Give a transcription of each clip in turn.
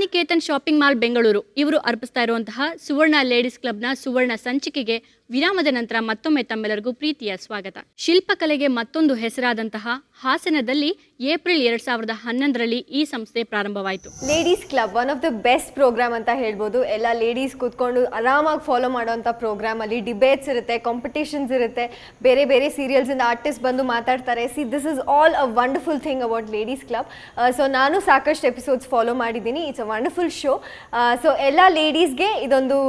Kalaniketan shopping mall Bengaluru ಇವರು ಅರ್ಪಿಸ್ತಾ ಇರುವಂತಹ ಸುವರ್ಣ ಲೇಡೀಸ್ ಕ್ಲಬ್ನ ಸುವರ್ಣ ಸಂಚಿಕೆಗೆ ವಿರಾಮದ ನಂತರ ಮತ್ತೊಮ್ಮೆ ತಮ್ಮೆಲ್ಲರಿಗೂ ಪ್ರೀತಿಯ ಸ್ವಾಗತ. ಶಿಲ್ಪಕಲೆಗೆ ಮತ್ತೊಂದು ಹೆಸರಾದಂತಹ ಹಾಸನದಲ್ಲಿ ಏಪ್ರಿಲ್ 2011ರಲ್ಲಿ ಈ ಸಂಸ್ಥೆ ಪ್ರಾರಂಭವಾಯಿತು. Ladies club one of the best programme ಅಂತ ಹೇಳ್ಬೋದು. ಎಲ್ಲ ಲೇಡೀಸ್ ಕೂತ್ಕೊಂಡು ಆರಾಮಾಗಿ ಫಾಲೋ ಮಾಡೋವಂಥ ಪ್ರೋಗ್ರಾಮ್. ಅಲ್ಲಿ ಡಿಬೇಟ್ಸ್ ಇರುತ್ತೆ, ಕಾಂಪಿಟೇಷನ್ಸ್ ಇರುತ್ತೆ, ಬೇರೆ ಬೇರೆ ಸೀರಿಯಲ್ಸ್ ಇಂದ ಆರ್ಟಿಸ್ಟ್ ಬಂದು ಮಾತಾಡ್ತಾರೆ. This is all a wonderful thing about ladies club. So ನಾನು ಸಾಕಷ್ಟು ಎಪಿಸೋಡ್ಸ್ ಫಾಲೋ ಮಾಡಿದ್ದೀನಿ. It's a wonderful show. So ಎಲ್ಲ ಲೇಡೀಸ್ಗೆ ಇದೊಂದು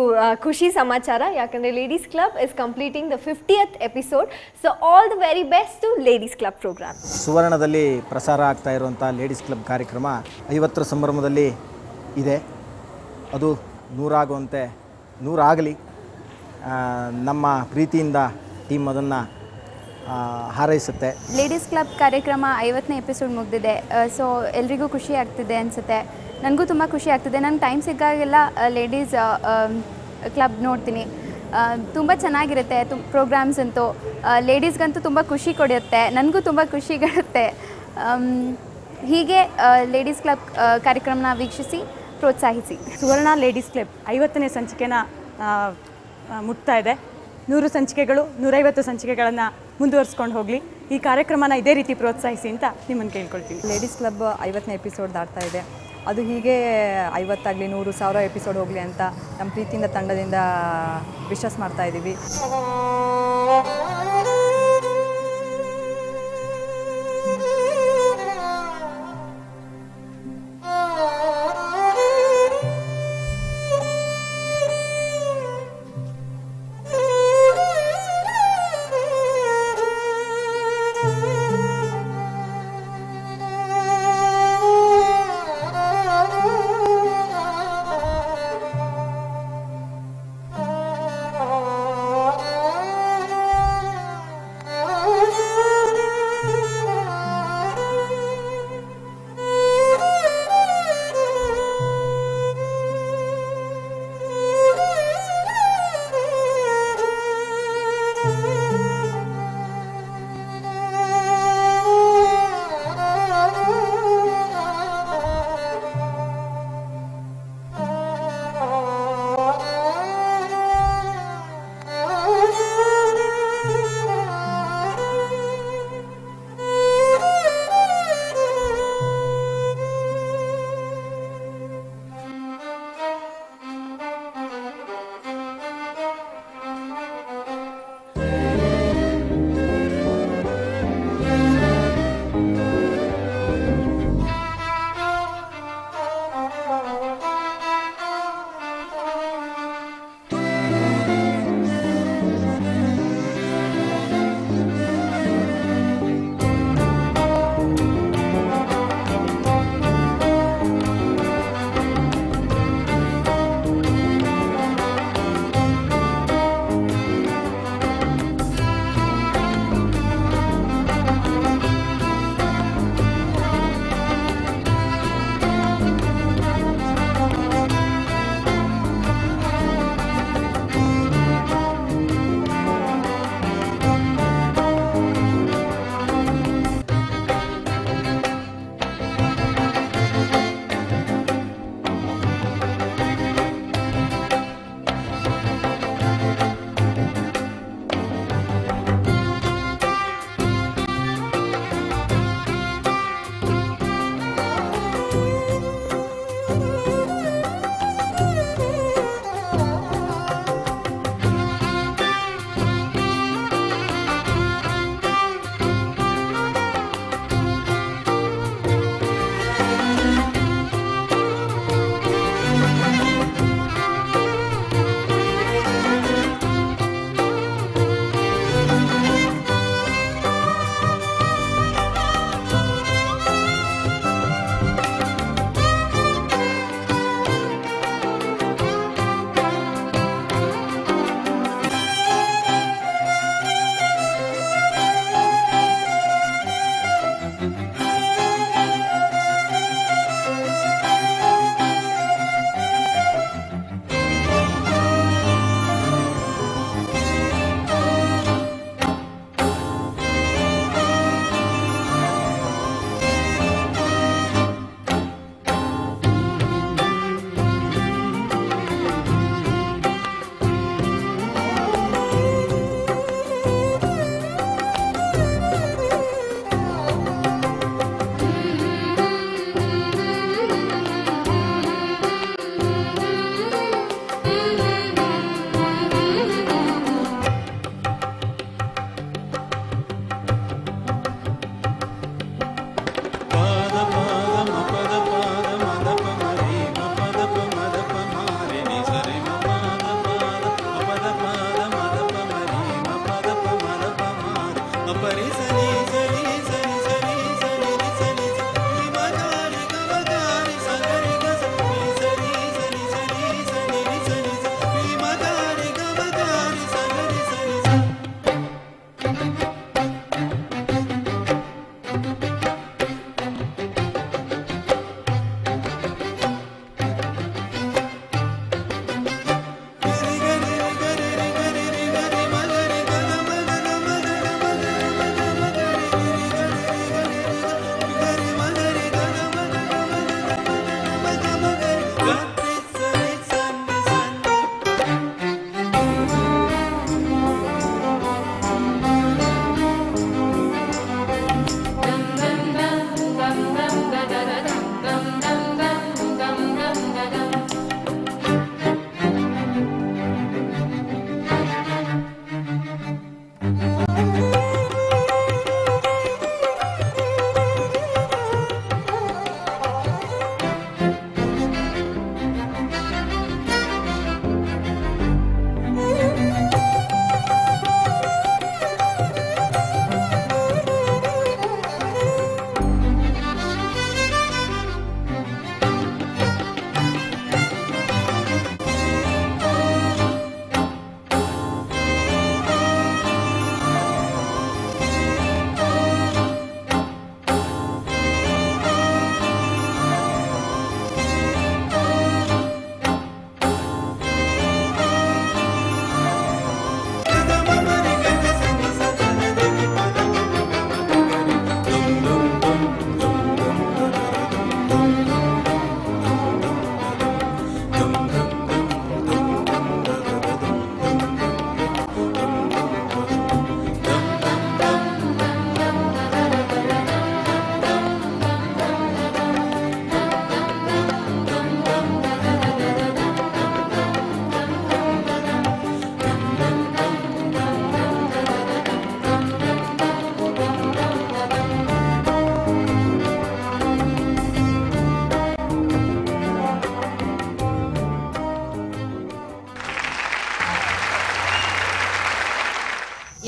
ಖುಷಿ ಸಮಾಚಾರ, ಯಾಕಂದರೆ ladies club is completing the 50th episode. So all the very best to Ladies Club program. ಸುವರ್ಣದಲ್ಲಿ ಪ್ರಸಾರ ಆಗ್ತಾ ಇರುವಂಥ ಲೇಡೀಸ್ ಕ್ಲಬ್ ಕಾರ್ಯಕ್ರಮ 50ರ ಸಂಭ್ರಮದಲ್ಲಿ ಇದೆ. ಅದು 100 ಆಗಲಿ. ನಮ್ಮ ಪ್ರೀತಿಯಿಂದ ಟೀಮ್ ಅದನ್ನು ಹಾರೈಸುತ್ತೆ. ಲೇಡೀಸ್ ಕ್ಲಬ್ ಕಾರ್ಯಕ್ರಮ 50ನೇ ಎಪಿಸೋಡ್ ಮುಗಿದಿದೆ. ಸೊ ಎಲ್ರಿಗೂ ಖುಷಿ ಆಗ್ತಿದೆ ಅನಿಸುತ್ತೆ. ನನಗೂ ತುಂಬ ಖುಷಿ ಆಗ್ತಿದೆ. ನಂಗೆ ಟೈಮ್ ಸಿಕ್ಕಾಗೆಲ್ಲ ಲೇಡೀಸ್ ಕ್ಲಬ್ ನೋಡ್ತೀನಿ. ತುಂಬ ಚೆನ್ನಾಗಿರುತ್ತೆ ಪ್ರೋಗ್ರಾಮ್ಸ್ ಅಂತೂ. ಲೇಡೀಸ್ಗಂತೂ ತುಂಬ ಖುಷಿ ಕೊಡುತ್ತೆ, ನನಗೂ ತುಂಬ ಖುಷಿಗಳುತ್ತೆ. ಹೀಗೆ ಲೇಡೀಸ್ ಕ್ಲಬ್ ಕಾರ್ಯಕ್ರಮನ ವೀಕ್ಷಿಸಿ ಪ್ರೋತ್ಸಾಹಿಸಿ. ಸುವರ್ಣ ಲೇಡೀಸ್ ಕ್ಲಬ್ 50ನೇ ಸಂಚಿಕೆನ ಮುಟ್ತಾ ಇದೆ. 100 ಸಂಚಿಕೆಗಳು 150 ಸಂಚಿಕೆಗಳನ್ನು ಮುಂದುವರಿಸ್ಕೊಂಡು ಹೋಗಲಿ. ಈ ಕಾರ್ಯಕ್ರಮನ ಇದೇ ರೀತಿ ಪ್ರೋತ್ಸಾಹಿಸಿ ಅಂತ ನಿಮ್ಮನ್ನು ಕೇಳ್ಕೊಳ್ತೀವಿ. ಲೇಡೀಸ್ ಕ್ಲಬ್ 50ನೇ ಎಪಿಸೋಡ್ ದಾಟ್ತಾ ಇದೆ. ಅದು ಹೀಗೆ 50 ಆಗಲಿ 100 1000 ಎಪಿಸೋಡ್ ಹೋಗಲಿ ಅಂತ ನಮ್ಮ ಪ್ರೀತಿಯಿಂದ ತಂಡದಿಂದ ವಿಶಸ್ ಮಾಡ್ತಾ ಇದ್ದೀವಿ.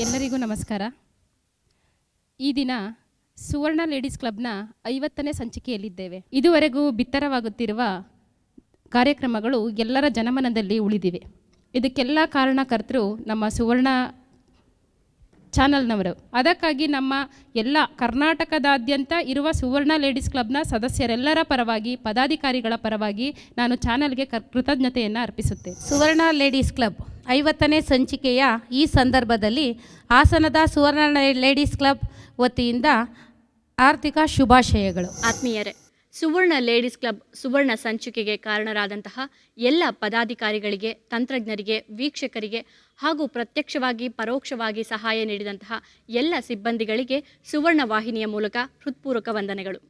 ಎಲ್ಲರಿಗೂ ನಮಸ್ಕಾರ. ಈ ದಿನ ಸುವರ್ಣ ಲೇಡೀಸ್ ಕ್ಲಬ್ನ 50ನೇ ಸಂಚಿಕೆಯಲ್ಲಿದ್ದೇವೆ. ಇದುವರೆಗೂ ಬಿತ್ತರವಾಗುತ್ತಿರುವ ಕಾರ್ಯಕ್ರಮಗಳು ಎಲ್ಲರ ಜನಮನದಲ್ಲಿ ಉಳಿದಿವೆ. ಇದಕ್ಕೆಲ್ಲ ಕಾರಣಕರ್ತರು ನಮ್ಮ ಸುವರ್ಣ ಚಾನಲ್ನವರು. ಅದಕ್ಕಾಗಿ ನಮ್ಮ ಎಲ್ಲ ಕರ್ನಾಟಕದಾದ್ಯಂತ ಇರುವ ಸುವರ್ಣ ಲೇಡೀಸ್ ಕ್ಲಬ್ನ ಸದಸ್ಯರೆಲ್ಲರ ಪರವಾಗಿ, ಪದಾಧಿಕಾರಿಗಳ ಪರವಾಗಿ ನಾನು ಚಾನಲ್ಗೆ ಕೃತಜ್ಞತೆಯನ್ನು ಅರ್ಪಿಸುತ್ತೇನೆ. ಸುವರ್ಣ ಲೇಡೀಸ್ ಕ್ಲಬ್ 50ನೇ ಸಂಚಿಕೆಯ ಈ ಸಂದರ್ಭದಲ್ಲಿ ಹಾಸನದ ಸುವರ್ಣ ಲೇಡೀಸ್ ಕ್ಲಬ್ ವತಿಯಿಂದ ಆರ್ಥಿಕ ಶುಭಾಶಯಗಳು. ಆತ್ಮೀಯರೇ, ಸುವರ್ಣ ಲೇಡೀಸ್ ಕ್ಲಬ್ ಸುವರ್ಣ ಸಂಚಿಕೆಗೆ ಕಾರಣರಾದಂತಹ ಎಲ್ಲ ಪದಾಧಿಕಾರಿಗಳಿಗೆ, ತಂತ್ರಜ್ಞರಿಗೆ, ವೀಕ್ಷಕರಿಗೆ ಹಾಗೂ ಪ್ರತ್ಯಕ್ಷವಾಗಿ ಪರೋಕ್ಷವಾಗಿ ಸಹಾಯ ನೀಡಿದಂತಹ ಎಲ್ಲ ಸಿಬ್ಬಂದಿಗಳಿಗೆ ಸುವರ್ಣ ವಾಹಿನಿಯ ಮೂಲಕ ಹೃತ್ಪೂರ್ವಕ ವಂದನೆಗಳು.